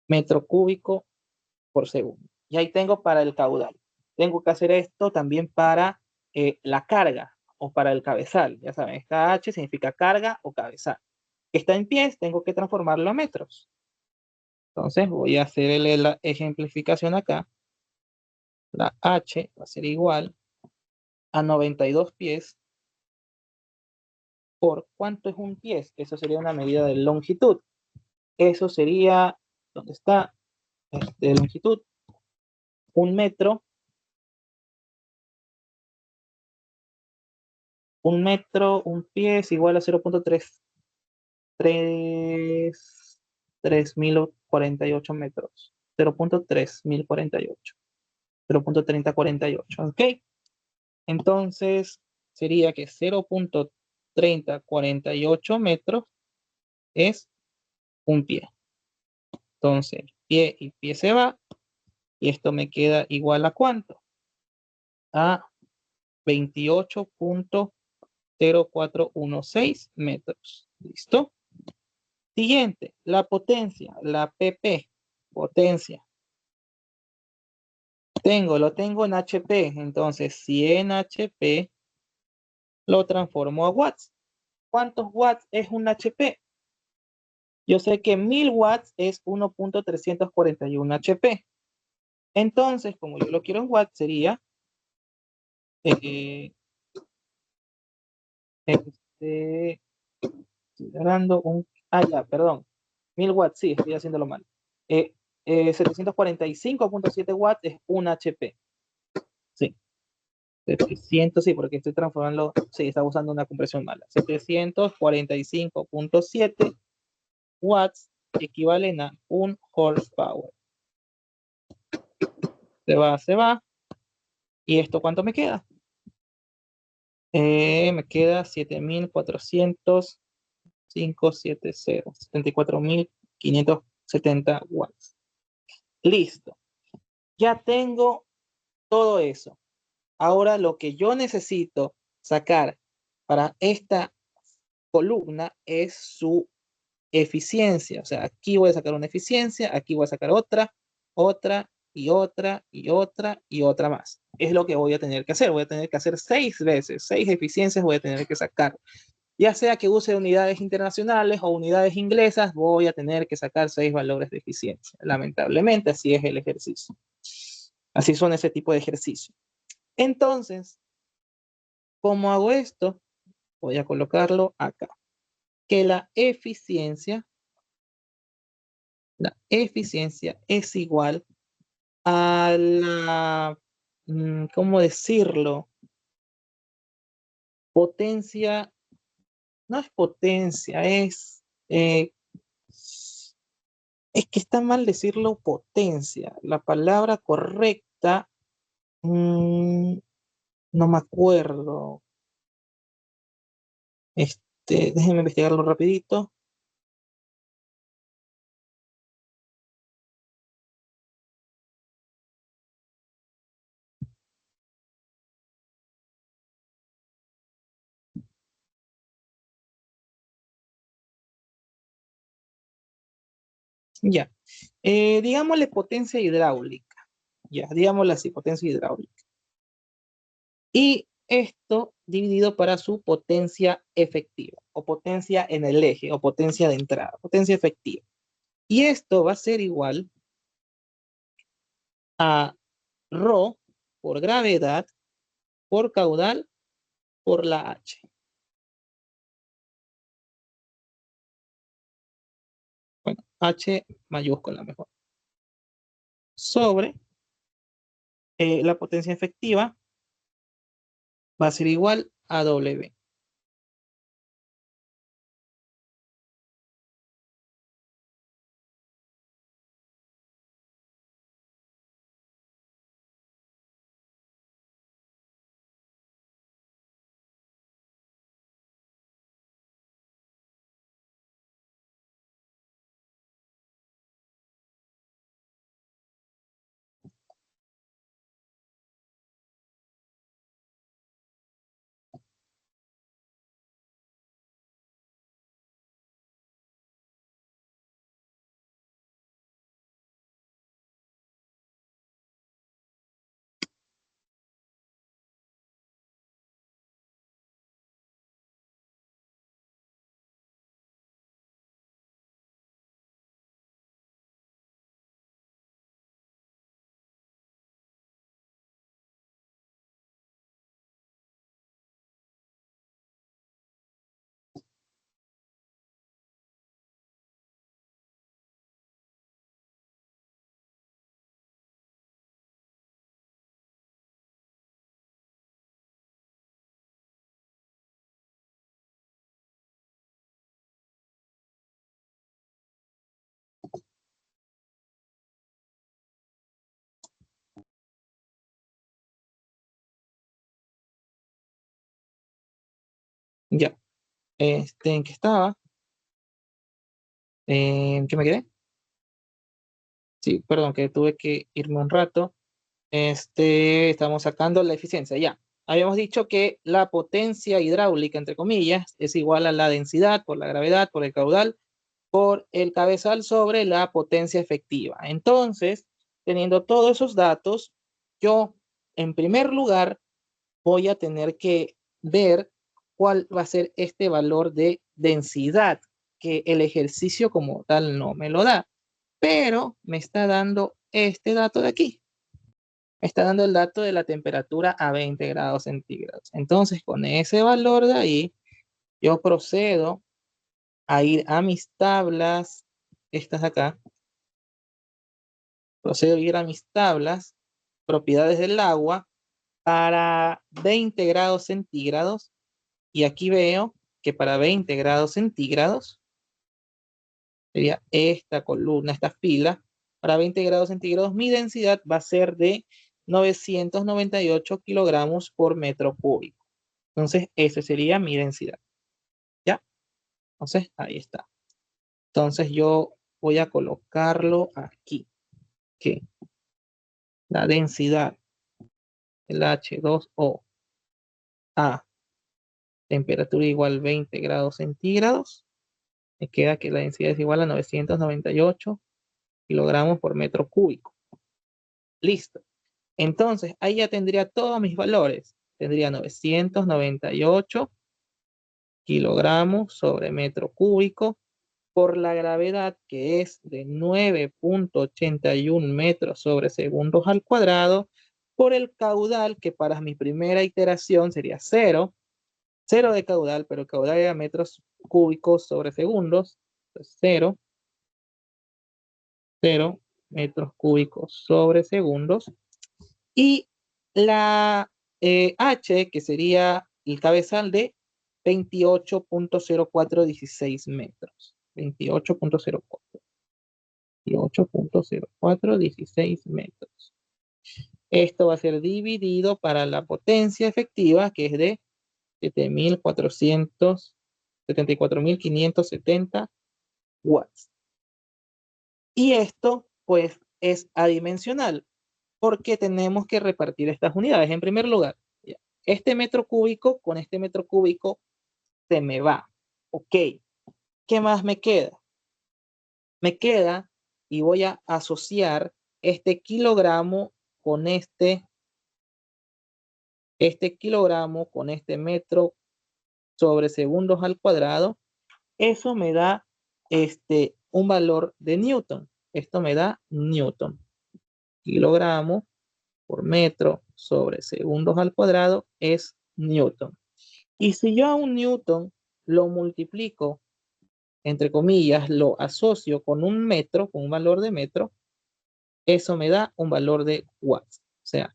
metro cúbico por segundo. Y ahí tengo para el caudal. Tengo que hacer esto también para la carga o para el cabezal. Ya saben, esta H significa carga o cabezal. Está en pies, tengo que transformarlo a metros. Entonces voy a hacer la ejemplificación acá. La H va a ser igual a 92 pies por ¿cuánto es un pie? Eso sería una medida de longitud. Eso sería, ¿dónde está? De longitud. Un metro. Un metro, un pie es igual a 0.3048 metros. 0.3048. 0.3048, ¿ok? Entonces, sería que 0.3048 metros es un pie. Entonces, pie y pie se va. Y esto me queda igual a ¿cuánto? A 28.0416 metros. ¿Listo? Siguiente, la potencia, la PP, potencia. Lo tengo en HP, entonces si en HP lo transformo a watts. ¿Cuántos watts es un HP? Yo sé que 1000 watts es 1.341 HP. Entonces, como yo lo quiero en watts, sería dando ya, perdón. 1000 watts, sí, estoy haciéndolo mal. 745.7 watts es un HP. Sí. 700, sí, porque estoy transformando, sí, está usando una compresión mala. 745.7 watts equivalen a un horsepower. Se va. ¿Y esto cuánto me queda? Me queda 74.570 watts. Listo. Ya tengo todo eso. Ahora lo que yo necesito sacar para esta columna es su eficiencia. O sea, aquí voy a sacar una eficiencia, aquí voy a sacar otra, y otra, y otra, y otra más. Es lo que voy a tener que hacer. Voy a tener que hacer 6 veces, 6 eficiencias voy a tener que sacar. Ya sea que use unidades internacionales o unidades inglesas, voy a tener que sacar 6 valores de eficiencia. Lamentablemente, así es el ejercicio. Así son ese tipo de ejercicio. Entonces, ¿cómo hago esto? Voy a colocarlo acá. Que la eficiencia es igual a la, ¿cómo decirlo? Potencia, no es potencia, es que está mal decirlo potencia. La palabra correcta, no me acuerdo. Déjenme investigarlo rapidito. Ya. Digámosle potencia hidráulica. Ya, digámosle así, potencia hidráulica. Y esto dividido para su potencia efectiva, o potencia en el eje, o potencia de entrada, potencia efectiva. Y esto va a ser igual a ρ por gravedad por caudal por la H. Bueno, H mayúscula mejor. Sobre la potencia efectiva va a ser igual a W. Ya. ¿En qué estaba? ¿En qué me quedé? Sí, perdón, que tuve que irme un rato. Estamos sacando la eficiencia, ya. Habíamos dicho que la potencia hidráulica, entre comillas, es igual a la densidad por la gravedad, por el caudal, por el cabezal sobre la potencia efectiva. Entonces, teniendo todos esos datos, yo, en primer lugar, voy a tener que ver cuál va a ser este valor de densidad, que el ejercicio como tal no me lo da, pero me está dando este dato de aquí. Me está dando el dato de la temperatura a 20 grados centígrados. Entonces, con ese valor de ahí, yo procedo a ir a mis tablas, estas de acá, procedo a ir a mis tablas, propiedades del agua, para 20 grados centígrados, y aquí veo que para 20 grados centígrados, sería esta columna, esta fila, para 20 grados centígrados, mi densidad va a ser de 998 kilogramos por metro cúbico. Entonces, esa sería mi densidad. ¿Ya? Entonces, ahí está. Entonces, yo voy a colocarlo aquí. Que la densidad del H2O a temperatura igual 20 grados centígrados, me queda que la densidad es igual a 998 kilogramos por metro cúbico. Listo. Entonces, ahí ya tendría todos mis valores. Tendría 998 kilogramos sobre metro cúbico por la gravedad, que es de 9.81 metros sobre segundos al cuadrado, por el caudal, que para mi primera iteración sería 0 de caudal, pero el caudal era metros cúbicos sobre segundos. Entonces 0 metros cúbicos sobre segundos. Y la H, que sería el cabezal de 28.0416 metros. 28.0416 metros. Esto va a ser dividido para la potencia efectiva, que es de 74.570 watts. Y esto, pues, es adimensional, porque tenemos que repartir estas unidades. En primer lugar, este metro cúbico con este metro cúbico se me va. Ok. ¿Qué más me queda? Me queda, y voy a asociar este kilogramo con este kilogramo con este metro sobre segundos al cuadrado. Eso me da un valor de Newton. Esto me da Newton. Kilogramo por metro sobre segundos al cuadrado es Newton. Y si yo a un Newton lo multiplico, entre comillas, lo asocio con un metro, con un valor de metro, eso me da un valor de watts. O sea,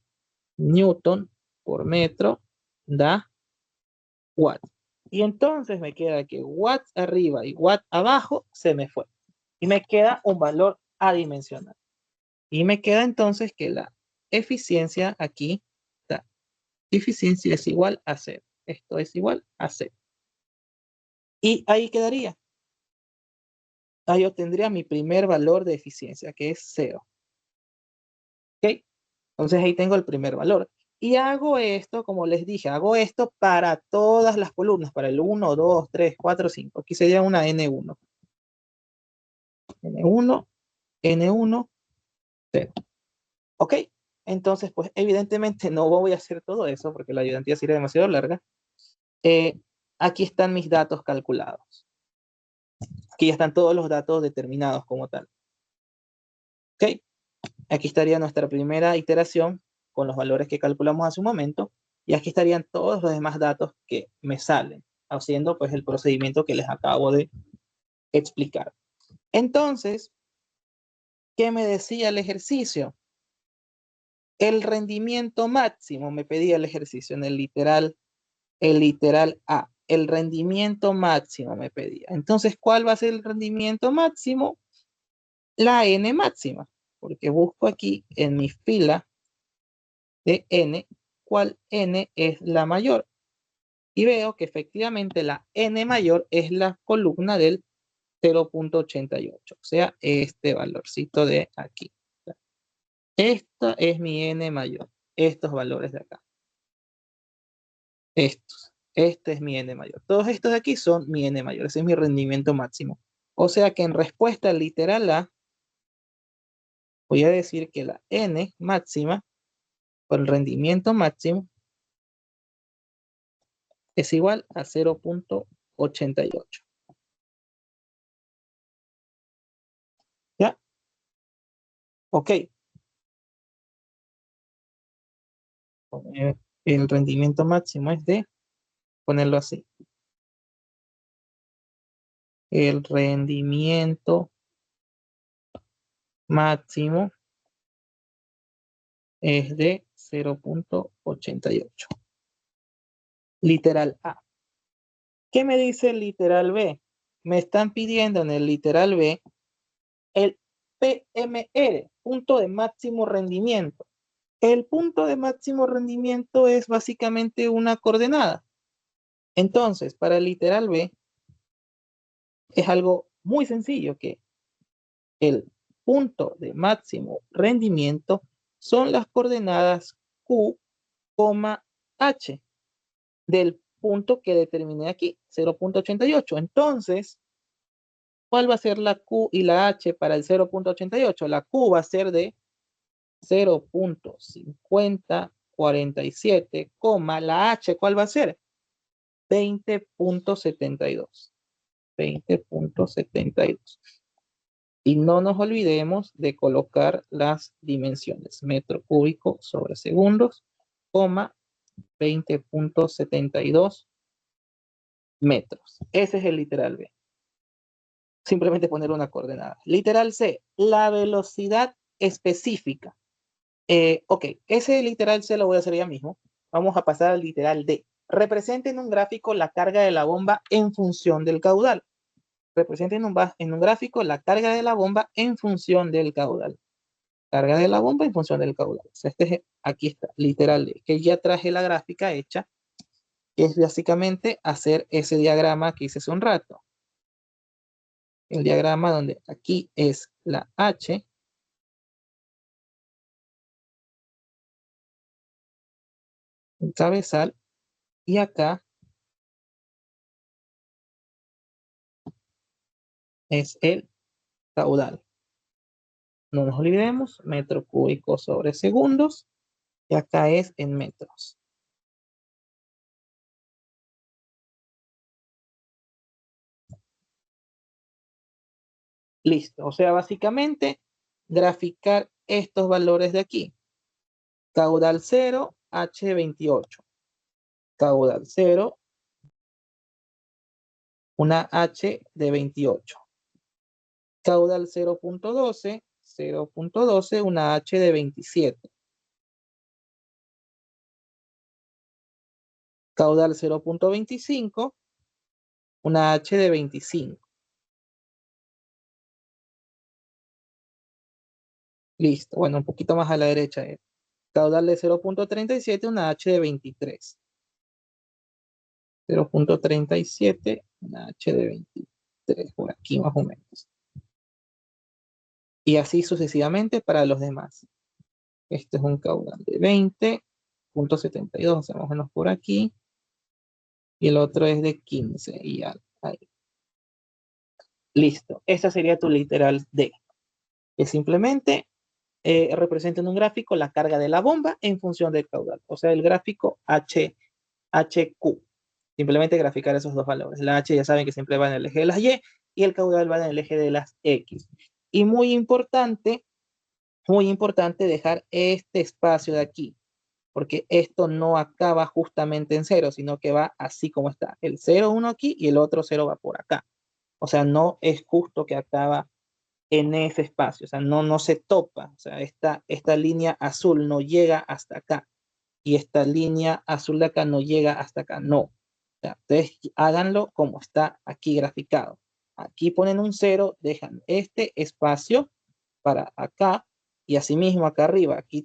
Newton por metro da watts. Y entonces me queda que watts arriba y watts abajo se me fue. Y me queda un valor adimensional. Y me queda entonces que la eficiencia aquí, la eficiencia es igual a 0. Esto es igual a 0. Y ahí quedaría. Ahí obtendría mi primer valor de eficiencia, que es 0. ¿Ok? Entonces ahí tengo el primer valor. Y hago esto, como les dije, hago esto para todas las columnas, para el 1, 2, 3, 4, 5. Aquí sería una N1. N1, N1, 0. ¿Ok? Entonces, pues evidentemente no voy a hacer todo eso porque la ayudantía sería demasiado larga. Aquí están mis datos calculados. Aquí ya están todos los datos determinados como tal. ¿Ok? Aquí estaría nuestra primera iteración con los valores que calculamos hace un momento. Y aquí estarían todos los demás datos que me salen, haciendo pues el procedimiento que les acabo de explicar. Entonces, ¿qué me decía el ejercicio? El rendimiento máximo, me pedía el ejercicio en el literal A. El rendimiento máximo me pedía. Entonces, ¿cuál va a ser el rendimiento máximo? La N máxima, porque busco aquí en mi fila de N, ¿cuál N es la mayor? Y veo que efectivamente la N mayor es la columna del 0.88, o sea, este valorcito de aquí. Esta es mi N mayor, estos valores de acá. Estos. Este es mi N mayor. Todos estos de aquí son mi N mayor. Ese es mi rendimiento máximo. O sea que en respuesta literal A, voy a decir que la N máxima, o el rendimiento máximo, es igual a 0.88. ¿Ya? Ok. El rendimiento máximo es de, ponerlo así. El rendimiento máximo es de 0.88. Literal A. ¿Qué me dice el literal B? Me están pidiendo en el literal B el PMR, punto de máximo rendimiento. El punto de máximo rendimiento es básicamente una coordenada. Entonces, para el literal B, es algo muy sencillo, que el punto de máximo rendimiento son las coordenadas Q, H del punto que determiné aquí, 0.88. Entonces, ¿cuál va a ser la Q y la H para el 0.88? La Q va a ser de 0.5047, la H, ¿cuál va a ser? 20.72. 20.72. Y no nos olvidemos de colocar las dimensiones. Metro cúbico sobre segundos, coma, 20.72 metros. Ese es el literal B. Simplemente poner una coordenada. Literal C, la velocidad específica. Ok, ese literal C lo voy a hacer ya mismo. Vamos a pasar al literal D. Representa en un gráfico la carga de la bomba en función del caudal. Representa en un gráfico la carga de la bomba en función del caudal. Carga de la bomba en función del caudal. O sea, aquí está, literal D, que ya traje la gráfica hecha, que es básicamente hacer ese diagrama que hice hace un rato. El diagrama donde aquí es la H, el cabezal, y acá es el caudal. No nos olvidemos, metro cúbico sobre segundos, y acá es en metros. Listo, o sea, básicamente graficar estos valores de aquí. Caudal 0, H28. Caudal 0, una H de 28. Caudal 0.12, 0.12, una H de 27. Caudal 0.25, una H de 25. Listo, bueno, un poquito más a la derecha. Caudal de 0.37, una H de 23. 0.37, una H de 23, por aquí más o menos. Y así sucesivamente para los demás. Este es un caudal de 20.72, o sea, más o menos por aquí. Y el otro es de 15, y ya, ahí. Listo, esa sería tu literal D, que simplemente representa en un gráfico la carga de la bomba en función del caudal. O sea, el gráfico HQ. Simplemente graficar esos dos valores. La H ya saben que siempre va en el eje de las y el caudal va en el eje de las X. Y muy importante dejar este espacio de aquí, porque esto no acaba justamente en cero, sino que va así como está. El 0, 1 aquí y el otro 0 va por acá. O sea, no es justo que acaba en ese espacio, o sea, no se topa. O sea, esta línea azul no llega hasta acá y esta línea azul de acá no llega hasta acá, no. O sea, ustedes háganlo como está aquí graficado. Aquí ponen un 0, dejan este espacio para acá y asimismo acá arriba, aquí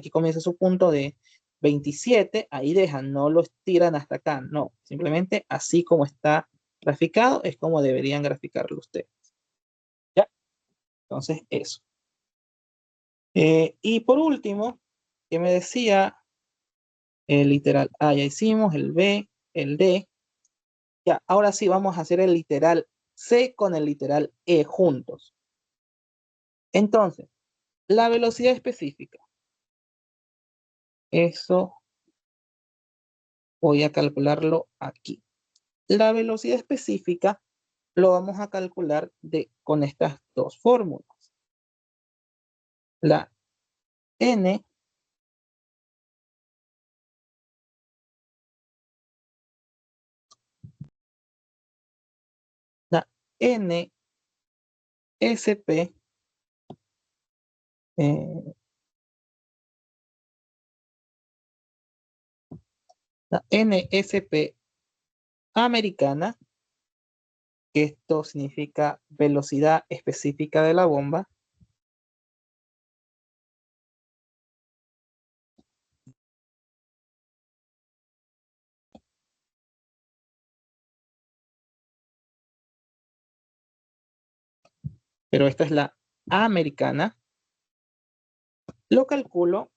comienza su punto de 27, ahí dejan, no lo estiran hasta acá, no, simplemente así como está graficado es como deberían graficarlo ustedes. ¿Ya? Entonces eso. Y por último, que me decía el literal A, ya hicimos el B, el D. Ya, ahora sí vamos a hacer el literal C con el literal E juntos. Entonces, la velocidad específica. Eso voy a calcularlo aquí. La velocidad específica lo vamos a calcular con estas dos fórmulas. La N la NSP la NSP americana, que esto significa velocidad específica de la bomba, pero esta es la americana, lo calculo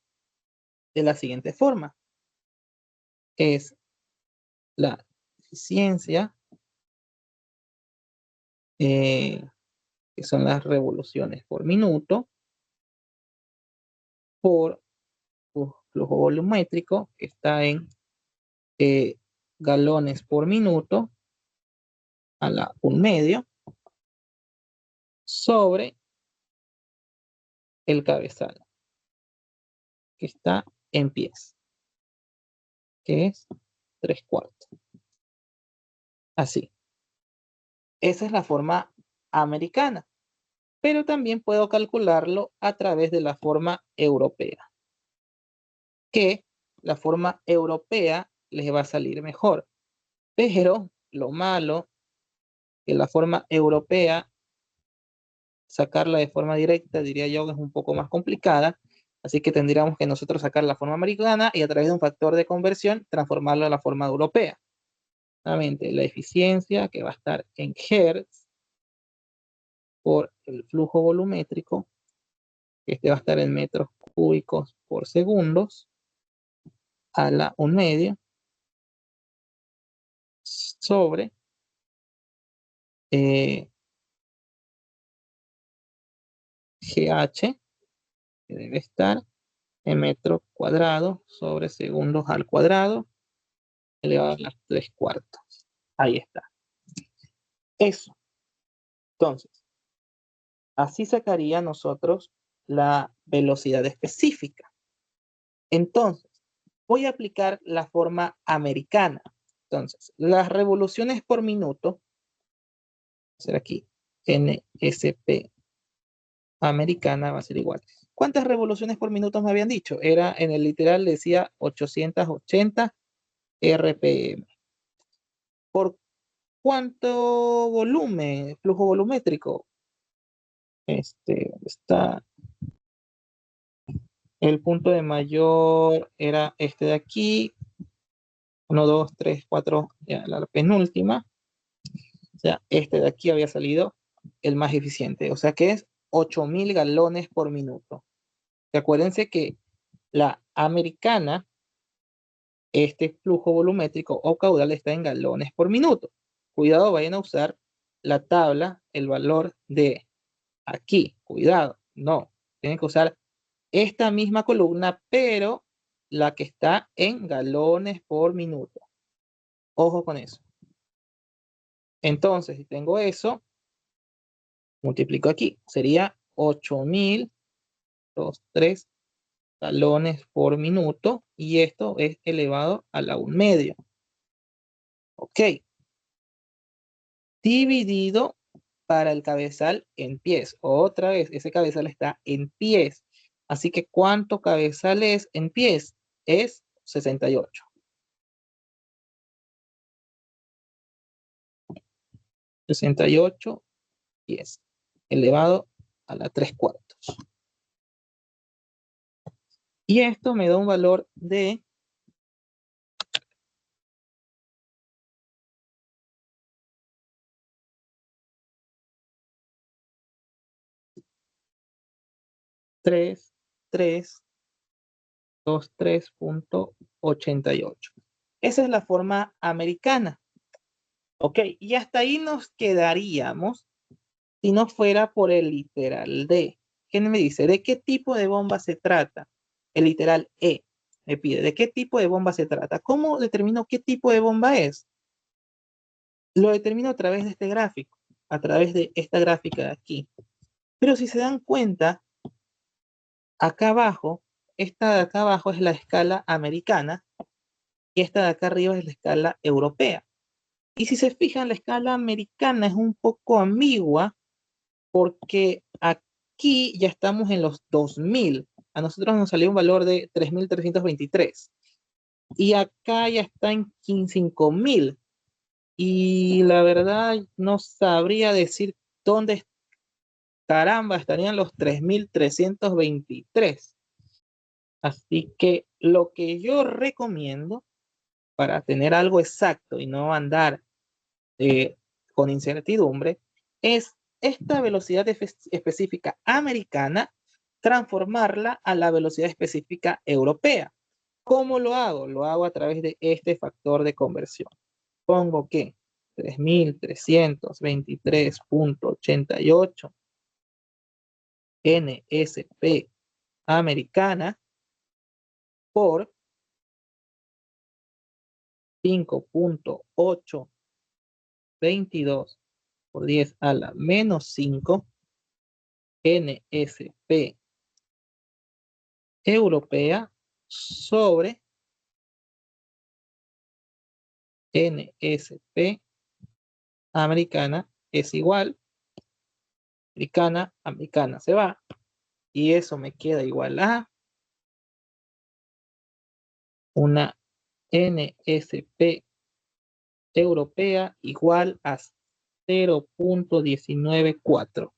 de la siguiente forma. Es la eficiencia, que son las revoluciones por minuto, por flujo volumétrico, que está en galones por minuto a la 1/2, sobre el cabezal, que está en pies, que es 3/4. Así. Esa es la forma americana, pero también puedo calcularlo a través de la forma europea, que la forma europea les va a salir mejor. Pero lo malo que la forma europea, sacarla de forma directa, diría yo que es un poco más complicada, así que tendríamos que nosotros sacar la forma americana y a través de un factor de conversión transformarlo a la forma europea. Nuevamente, la eficiencia que va a estar en Hertz por el flujo volumétrico, este va a estar en metros cúbicos por segundos, a la 1/2 sobre GH, que debe estar en metros cuadrados sobre segundos al cuadrado, elevado a las 3/4. Ahí está. Eso. Entonces, así sacaría nosotros la velocidad específica. Entonces, voy a aplicar la forma americana. Entonces, las revoluciones por minuto, voy a hacer aquí, NSP americana va a ser igual. ¿Cuántas revoluciones por minuto me habían dicho? Era, en el literal decía 880 RPM. ¿Por cuánto volumen, flujo volumétrico? Está el punto de mayor, era este de aquí. 1, 2, 3, 4, ya la penúltima. O sea, este de aquí había salido el más eficiente. O sea que es 8.000 galones por minuto. Y acuérdense que la americana, este flujo volumétrico o caudal está en galones por minuto. Cuidado, vayan a usar la tabla, el valor de aquí. Cuidado, no. Tienen que usar esta misma columna, pero la que está en galones por minuto. Ojo con eso. Entonces, si tengo eso, multiplico aquí. Sería 8.023 galones por minuto. Y esto es elevado a la 1/2. Ok. Dividido para el cabezal en pies. Otra vez, ese cabezal está en pies. Así que, ¿cuánto cabezal es en pies? Es 68. 68 pies. Elevado a la 3/4. Y esto me da un valor de 3.323.88. Esa es la forma americana. Ok, y hasta ahí nos quedaríamos si no fuera por el literal D. ¿Qué me dice? ¿De qué tipo de bomba se trata? El literal E me pide, ¿de qué tipo de bomba se trata? ¿Cómo determino qué tipo de bomba es? Lo determino a través de este gráfico, a través de esta gráfica de aquí. Pero si se dan cuenta, acá abajo, esta de acá abajo es la escala americana y esta de acá arriba es la escala europea. Y si se fijan, la escala americana es un poco ambigua porque aquí ya estamos en los 2000. A nosotros nos salió un valor de 3.323. Y acá ya está en 5.000. Y la verdad no sabría decir dónde, caramba, estarían los 3.323. Así que lo que yo recomiendo para tener algo exacto y no andar con incertidumbre es esta velocidad específica americana, transformarla a la velocidad específica europea. ¿Cómo lo hago? Lo hago a través de este factor de conversión. Pongo que 3.323.88 NSP americana por 5.822 por 10 a la menos 5 NSP europea sobre NSP americana es igual, americana se va, y eso me queda igual a una NSP europea igual a 0.194.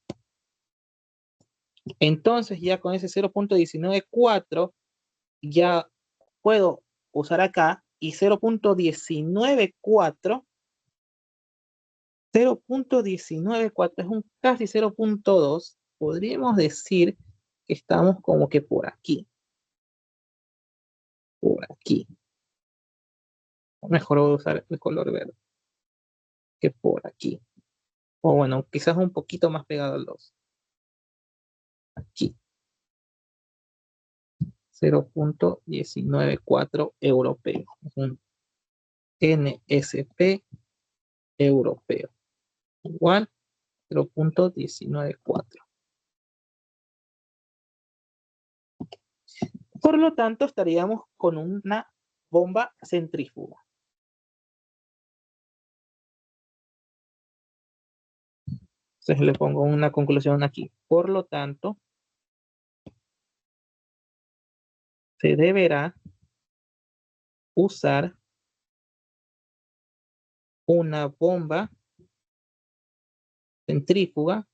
Entonces ya con ese 0.194 ya puedo usar acá y 0.194 es un casi 0.2. Podríamos decir que estamos como que por aquí. Por aquí. Mejor voy a usar el color verde que por aquí. O bueno, quizás un poquito más pegado al 2. Aquí. 0.194 europeo. Es un NSP europeo. Igual 0.194. Por lo tanto, estaríamos con una bomba centrífuga. Entonces le pongo una conclusión aquí. Por lo tanto, se deberá usar una bomba centrífuga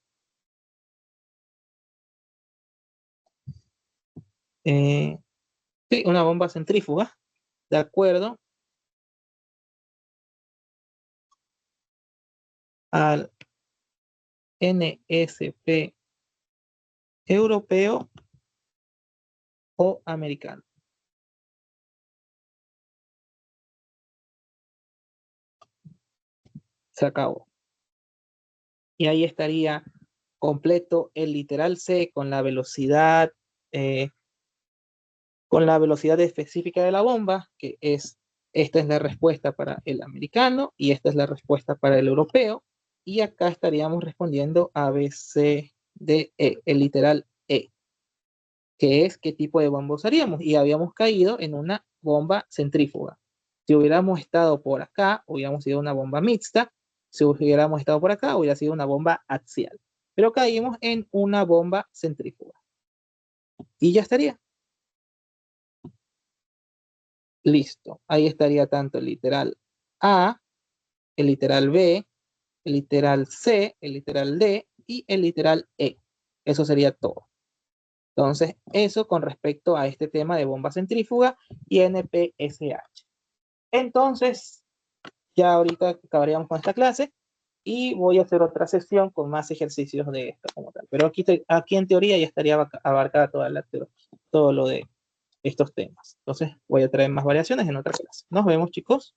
sí, una bomba centrífuga, de acuerdo al NSP europeo o americano. Se acabó. Y ahí estaría completo el literal C con la velocidad específica de la bomba, que es, esta es la respuesta para el americano y esta es la respuesta para el europeo. Y acá estaríamos respondiendo A, B, C, D, E, el literal E, que es qué tipo de bomba usaríamos. Y habíamos caído en una bomba centrífuga. Si hubiéramos estado por acá, hubiéramos sido una bomba mixta. Si hubiéramos estado por acá, hubiera sido una bomba axial. Pero caímos en una bomba centrífuga. Y ya estaría. Listo. Ahí estaría tanto el literal A, el literal B, el literal C, el literal D y el literal E. Eso sería todo. Entonces, eso con respecto a este tema de bomba centrífuga y NPSH. Entonces, ya ahorita acabaríamos con esta clase y voy a hacer otra sesión con más ejercicios de esto como tal. Pero aquí en teoría ya estaría abarcada todo lo de estos temas. Entonces, voy a traer más variaciones en otra clase. Nos vemos, chicos.